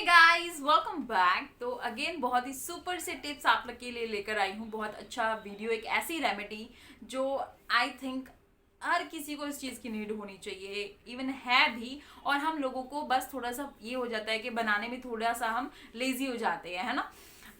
Guys welcome back. तो again बहुत ही super से टिप्स आप लोग के लिए लेकर आई हूँ। बहुत अच्छा वीडियो, एक ऐसी रेमेडी जो आई थिंक हर किसी को इस चीज़ की नीड होनी चाहिए, इवन है भी। और हम लोगों को बस थोड़ा सा ये हो जाता है कि बनाने में थोड़ा सा हम लेजी हो जाते हैं, है ना।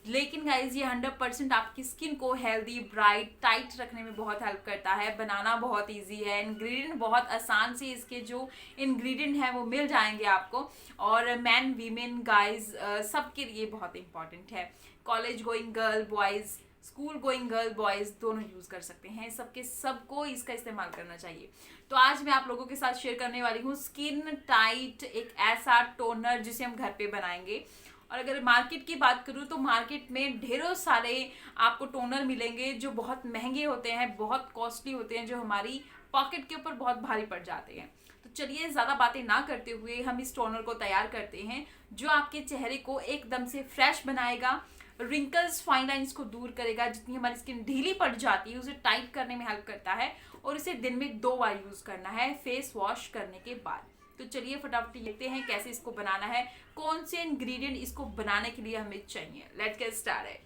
लेकिन गाइज ये 100% आपकी स्किन को हेल्दी, ब्राइट, टाइट रखने में बहुत हेल्प करता है। बनाना बहुत इजी है, इंग्रेडिएंट बहुत आसान से इसके जो इंग्रेडिएंट हैं वो मिल जाएंगे आपको। और मैन वीमेन गाइज सबके लिए बहुत इंपॉर्टेंट है। College going girl boys, school going girl boys दोनों यूज़ कर सकते हैं। सबको इसका इस्तेमाल करना चाहिए। तो आज मैं आप लोगों के साथ शेयर करने वाली हूँ स्किन टाइट एक ऐसा टोनर जिसे हम घर पे बनाएंगे। और अगर मार्केट की बात करूँ तो मार्केट में ढेरों सारे आपको टोनर मिलेंगे जो बहुत महंगे होते हैं, बहुत कॉस्टली होते हैं, जो हमारी पॉकेट के ऊपर बहुत भारी पड़ जाते हैं। तो चलिए ज़्यादा बातें ना करते हुए हम इस टोनर को तैयार करते हैं, जो आपके चेहरे को एकदम से फ्रेश बनाएगा, रिंकल्स, फाइन लाइंस को दूर करेगा। जितनी हमारी स्किन ढीली पड़ जाती है उसे टाइट करने में हेल्प करता है। और इसे दिन में 2 बार यूज़ करना है फेस वॉश करने के बाद। तो चलिए फटाफट देखते हैं कैसे इसको बनाना है, कौन से इंग्रेडिएंट इसको बनाने के लिए हमें चाहिए। Let's get started.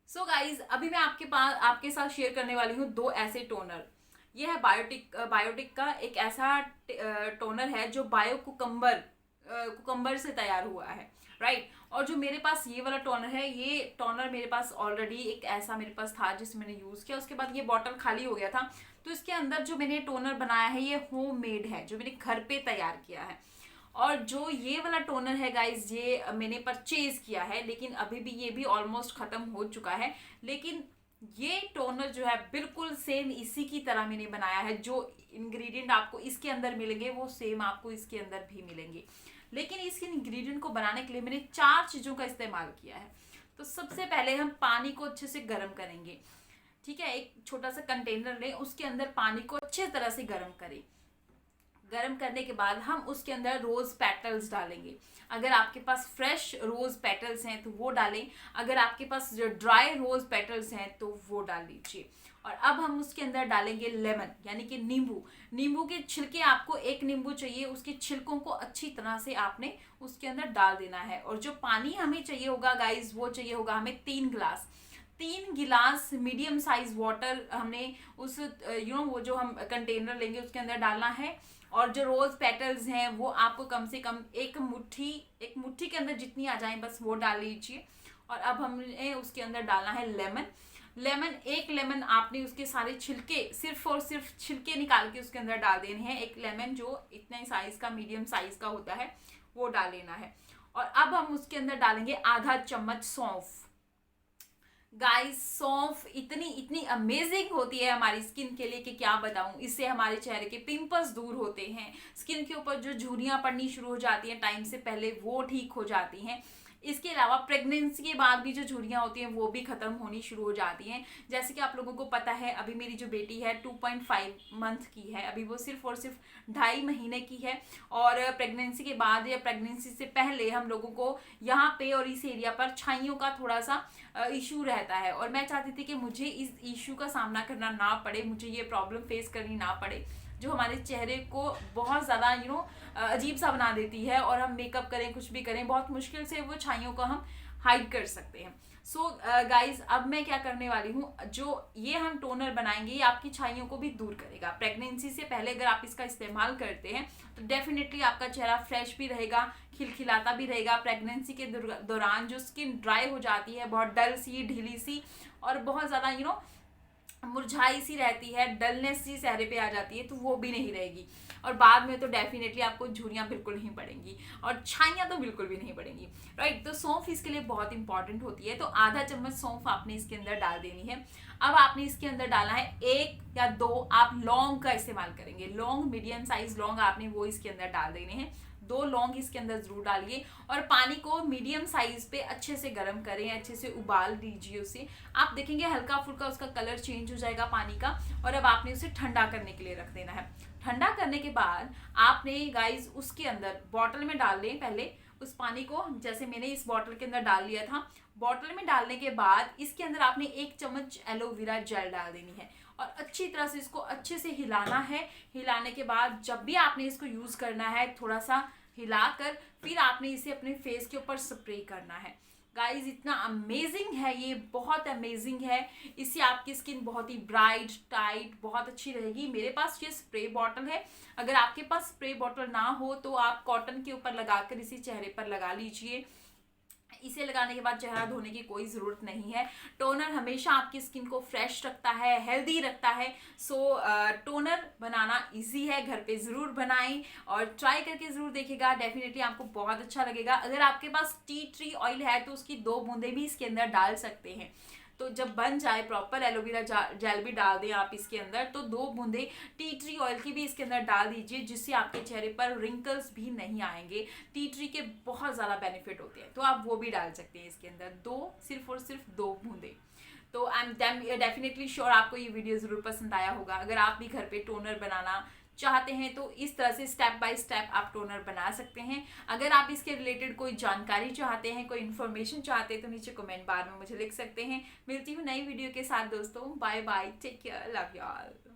So guys, अभी मैं आपके साथ शेयर करने वाली हूँ 2 ऐसे टोनर। ये है बायोटिक का एक ऐसा टोनर है जो कुकम्बर से तैयार हुआ है, राइट। और जो मेरे पास ये वाला टोनर है, ये टोनर मेरे पास ऑलरेडी एक ऐसा मेरे पास था जिसे मैंने यूज़ किया। उसके बाद ये बॉटल खाली हो गया था। तो इसके अंदर जो मैंने टोनर बनाया है ये होममेड है, जो मैंने घर पे तैयार किया है। और जो ये वाला टोनर है गाइज, ये मैंने परचेज किया है, लेकिन अभी भी ये भी ऑलमोस्ट ख़त्म हो चुका है। लेकिन ये टोनर जो है बिल्कुल सेम इसी की तरह मैंने बनाया है। जो इंग्रेडिएंट आपको इसके अंदर मिलेंगे वो सेम आपको इसके अंदर भी मिलेंगे। लेकिन इस इंग्रेडिएंट को बनाने के लिए मैंने 4 चीज़ों का इस्तेमाल किया है। तो सबसे पहले हम पानी को अच्छे से गर्म करेंगे, ठीक है। एक छोटा सा कंटेनर लें, उसके अंदर पानी को अच्छे तरह से गर्म करें। गर्म करने के बाद हम उसके अंदर रोज़ पेटल्स डालेंगे। अगर आपके पास फ्रेश रोज़ पेटल्स हैं तो वो डालें, अगर आपके पास जो ड्राई रोज़ पेटल्स हैं तो वो डाल लीजिए। और अब हम उसके अंदर डालेंगे लेमन, यानी कि नींबू के छिलके। आपको एक नींबू चाहिए, उसके छिलकों को अच्छी तरह से आपने उसके अंदर डाल देना है। और जो पानी हमें चाहिए होगा गाइज, वो चाहिए होगा हमें 3 गिलास मीडियम साइज वाटर हमने उस वो जो हम कंटेनर लेंगे उसके अंदर डालना है। और जो रोज पेटल्स हैं वो आपको कम से कम एक मुट्ठी के अंदर जितनी आ जाए बस वो डाल लीजिए। और अब हमने उसके अंदर डालना है एक लेमन आपने उसके सारे छिलके, सिर्फ और सिर्फ छिलके निकाल के उसके अंदर डाल देने हैं। एक लेमन जो इतने साइज का, मीडियम साइज का होता है, वो डाल लेना है। और अब हम उसके अंदर डालेंगे आधा चम्मच सौंफ। गाइस, सौंफ इतनी अमेजिंग होती है हमारी स्किन के लिए कि क्या बताऊं। इससे हमारे चेहरे के पिंपल्स दूर होते हैं, स्किन के ऊपर जो झुर्रियां पड़नी शुरू हो जाती हैं टाइम से पहले वो ठीक हो जाती हैं। इसके अलावा प्रेगनेंसी के बाद भी जो झुर्रियां होती हैं वो भी खत्म होनी शुरू हो जाती हैं। जैसे कि आप लोगों को पता है, अभी मेरी जो बेटी है 2.5 मंथ की है, अभी वो सिर्फ और सिर्फ 2.5 महीने की है। और प्रेगनेंसी के बाद या प्रेगनेंसी से पहले हम लोगों को यहाँ पे और इस एरिया पर छाइयों का थोड़ा सा इशू रहता है। और मैं चाहती थी कि मुझे इस इशू का सामना करना ना पड़े, मुझे ये प्रॉब्लम फेस करनी ना पड़े, जो हमारे चेहरे को बहुत ज़्यादा अजीब सा बना देती है। और हम मेकअप करें, कुछ भी करें, बहुत मुश्किल से वो छाइयों को हम हाइड कर सकते हैं। सो गाइज, अब मैं क्या करने वाली हूँ, जो ये हम टोनर बनाएंगे ये आपकी छाइयों को भी दूर करेगा। प्रेगनेंसी से पहले अगर आप इसका इस्तेमाल करते हैं तो डेफिनेटली आपका चेहरा फ्रेश भी रहेगा, खिलखिलाता भी रहेगा। प्रेगनेंसी के दौरान जो स्किन ड्राई हो जाती है, बहुत डल सी, ढीली सी और बहुत ज़्यादा मुरझाई सी रहती है, डलनेस सी चेहरे पे आ जाती है, तो वो भी नहीं रहेगी। और बाद में तो डेफिनेटली आपको झुर्रियाँ बिल्कुल नहीं पड़ेंगी और छाइयाँ तो बिल्कुल भी नहीं पड़ेंगी, राइट। तो सौंफ इसके लिए बहुत इंपॉर्टेंट होती है। तो आधा चम्मच सौंफ आपने इसके अंदर डाल देनी है। अब आपने इसके अंदर डालना है 1 या 2 आप लौंग का इस्तेमाल करेंगे। लौंग, मीडियम साइज लौंग आपने वो इसके अंदर डाल देने हैं। 2 लौंग इसके अंदर जरूर डालिए। और पानी को मीडियम साइज पे अच्छे से गर्म करें, अच्छे से उबाल दीजिए उसे। आप देखेंगे हल्का फुल्का उसका कलर चेंज हो जाएगा पानी का। और अब आपने उसे ठंडा करने के लिए रख देना है। ठंडा करने के बाद आपने गाइज उसके अंदर बॉटल में डाल लें पहले उस पानी को, जैसे मैंने इस बॉटल के अंदर डाल लिया था। बॉटल में डालने के बाद इसके अंदर आपने 1 चम्मच एलोवेरा जेल डाल देनी है। और अच्छी तरह से इसको अच्छे से हिलाना है। हिलाने के बाद जब भी आपने इसको यूज़ करना है, थोड़ा सा हिलाकर फिर आपने इसे अपने फेस के ऊपर स्प्रे करना है। गाइज इतना अमेजिंग है ये, बहुत अमेजिंग है। इससे आपकी स्किन बहुत ही ब्राइट टाइट बहुत अच्छी रहेगी। मेरे पास ये स्प्रे बॉटल है, अगर आपके पास स्प्रे बॉटल ना हो तो आप कॉटन के ऊपर लगाकर इसे चेहरे पर लगा लीजिए। इसे लगाने के बाद चेहरा धोने की कोई ज़रूरत नहीं है। टोनर हमेशा आपकी स्किन को फ्रेश रखता है, हेल्दी रखता है। सो टोनर बनाना इजी है, घर पे ज़रूर बनाएं और ट्राई करके ज़रूर देखिएगा, डेफिनेटली आपको बहुत अच्छा लगेगा। अगर आपके पास टी ट्री ऑयल है तो उसकी 2 बूंदे भी इसके अंदर डाल सकते हैं। तो जब बन जाए प्रॉपर एलोवेरा जेल भी डाल दें आप इसके अंदर, तो 2 बूंदे टी ट्री ऑयल की भी इसके अंदर डाल दीजिए, जिससे आपके चेहरे पर रिंकल्स भी नहीं आएंगे। टी ट्री के बहुत ज़्यादा बेनिफिट होते हैं, तो आप वो भी डाल सकते हैं इसके अंदर, सिर्फ और सिर्फ 2 बूंदे। तो आई एम डेफिनेटली श्योर आपको ये वीडियो ज़रूर पसंद आया होगा। अगर आप भी घर पे टोनर बनाना चाहते हैं तो इस तरह से स्टेप बाय स्टेप आप टोनर बना सकते हैं। अगर आप इसके रिलेटेड कोई जानकारी चाहते हैं, कोई इन्फॉर्मेशन चाहते हैं तो नीचे कमेंट बार में मुझे लिख सकते हैं। मिलती हूँ नई वीडियो के साथ दोस्तों, bye bye, take care, love you all.